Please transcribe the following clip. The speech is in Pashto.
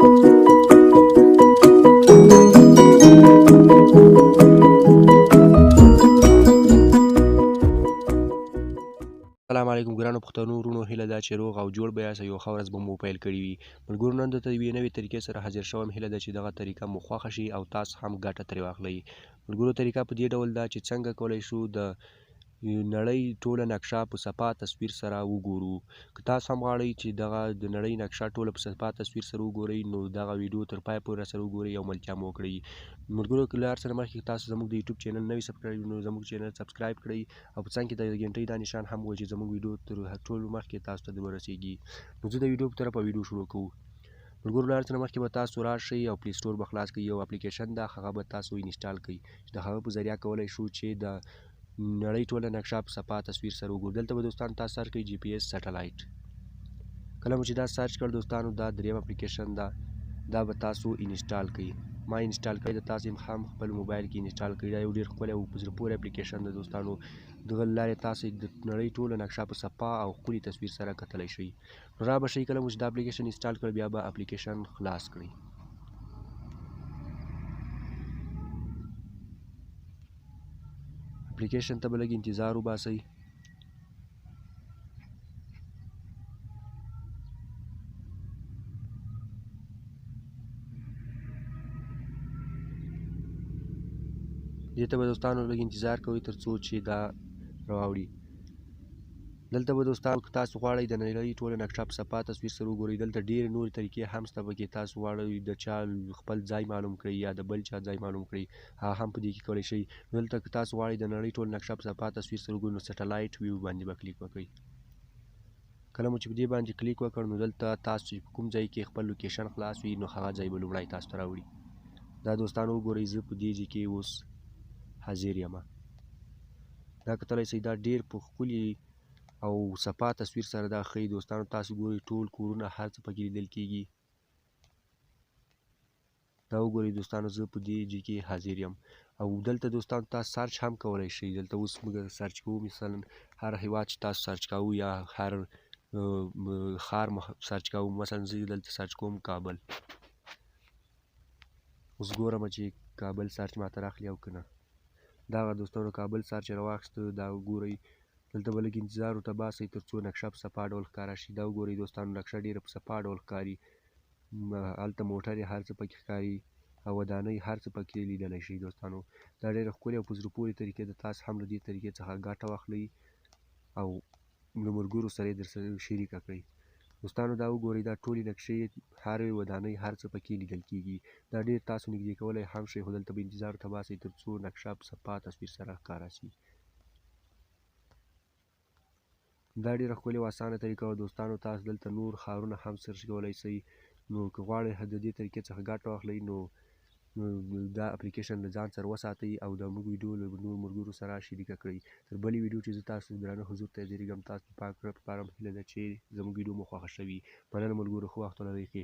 السلام علیکم ګرانو پښتنو وروڼو، هیله ده چې روغ او جوړ به یاست. یو ښه ورځ به مو پیل کړې وي. ملګرو، نن درته یوې نوې طریقې سره حاضر شوم. هیله ده چې دغه طریقه مو خوښه شي او تاسو هم ګټه ترې واخلئ. ملګرو، طریقه په دې ډول ده چې څنګه کولی شو د نړۍ ټوله نقشه په صفا تصویر سره وګورو. که تاسو هم غواړئ چې دغه د نړۍ نقشه ټوله په صفا تصویر سره وګورئ، نو دغه ویډیو تر پای پورې راسره وګورئ او ملتیا مو وکړئ. ملګرو، که له هر څه نه مخکې تاسو زموږ د یوټیوب چینل نوي سبسکرایب نو زموږ چینل سبسکرایب کړئ او په څنګ کې د ګنټۍ دا نشان هم ووایي چې زموږ ویډیو تر ټولو مخکې تاسو ته ورسیږي. نو زه د ویډیو په طرفه ویډیو شروع کوو. ملګرو، له هر څه نه مخکې به تاسو راشئ او پلی سټور به خلاص کړئ. یو اپلیکیشن ده، هغه به تاسو انسټال کړئ چې د هغه په ذریعه کولی شو چې د نړۍ ټوله نقشه په صفا تصویر سره وګورو. دلته به دوستانو تاسو سرچ کړئ GPS سټلایټ. کله مو چې دا سرچ کړ دوستانو، دا دریم اپلیکیشن ده، دا به تاسو انسټال کړئ. ما انسټال کړی د تاسو هم خپل موبایل کې انسټال کړئ. دا یو ډېر ښکلی او په زړه پورې اپلیکیشن ده دوستانو. دغه له لارې تاسو د نړۍ ټوله نقشه په صفا او ښکلي تصویر سره کتلی شئ. نو را به شئ، کله مو چې دا اپلیکیشن انسټال کړ بیا به اپلیکیشن خلاص کړئ. اپلیکیشن ته به لږ انتظار وباسئ. دې ته به دوستانو لږ انتظار کوئ تر څو چې دا راوړي. دلته به دوستانو که تاسو غواړئ د نړۍ ټوله نقشه په صفا تصویر سره وګورئ، دلته ډېرې نورې طریقې هم شته. پکې تاسو غواړئ د چا خپل ځای معلوم کړئ یا د بل چا ځای معلوم کړئ، هغه هم په دې کې کولی شئ. دلته که تاسو غواړئ د نړۍ ټوله نقشه په صفا تصویر سره وګورئ، نو سټلایټ ویو باندې به کلیک وکړئ. کله مو چې په دې باندې کلیک وکړ، نو دلته تاسو چې په کوم ځای کې خپل لوکیشن خلاص وي، نو هغه ځای به لومړی تاسو ته راوړي. دا دوستانو وګورئ، زه په دې ځای کې اوس حاضر یم. دا کتلی شئ، دا ډېر په ښکلي او صفا تصویر سره دا ښیي. دوستانو تاسو ګورئ ټول کورونه هر څه پکې لیدل کېږي. دا وګورئ دوستانو، زه په دې ځای کې حاضر یم او دلته دوستانو تاسو سرچ هم کولی شئ. دلته اوس موږ سرچ کوو، مثلا هر هیواد چې تاسو سرچ کوو یا هر ښار سرچ کوو. مثلا زه دلته سرچ کوم کابل. اوس ګورم چې کابل سرچ ماته راخلي او که نه. دغه دوستانو کابل سرچ راواخیسته. دا وګورئ، دلته به لږ انتظار ورته باسئ تر څو نقشه په صفا ډول ښکاره شي. دا وګورئ دوستانو، نقشه ډېره په صفا ډول ښکاري. هلته موټرې هر څه پکې ښکاري او ودانۍ هر څه پکې لیدلی شئ دوستانو. دا ډېره ښکلې او په زړه پورې طریقې ده. تاسو هم له دې طریقې څخه ګټه واخلئ او له ملګرو سره یې درسره شریکه کړئ. دوستانو دا وګورئ، دا ټولې نقشې هرې ودانۍ هر څه پکې لیدل کېږي. دا ډېر تاسو نږدې کولی هم شئ، خو دلته به انتظار ورته باسئ تر څو نقشه په صفا تصویر سره ښکاره شي. دا ډېره ښکلې او اسانه طریقه وه دوستانو. تاسو دلته نور ښارونه هم سرچ کولی شئ. نو که غواړئ د دې طریقې څخه ګټه واخلئ، نو دا اپلیکیشن له ځان سره وساتئ او د موږ ویډیو له نورو ملګرو سره شریکه کړئ. تر بلې ویډیو چې زه تاسو درانه حضور ته حاضرېږم، تاسو په پاک زړه سپارم. هیله ده چې زموږ ویډیو مو خوښه شوي. مننه ملګرو، ښه وخت ولرئ. ښې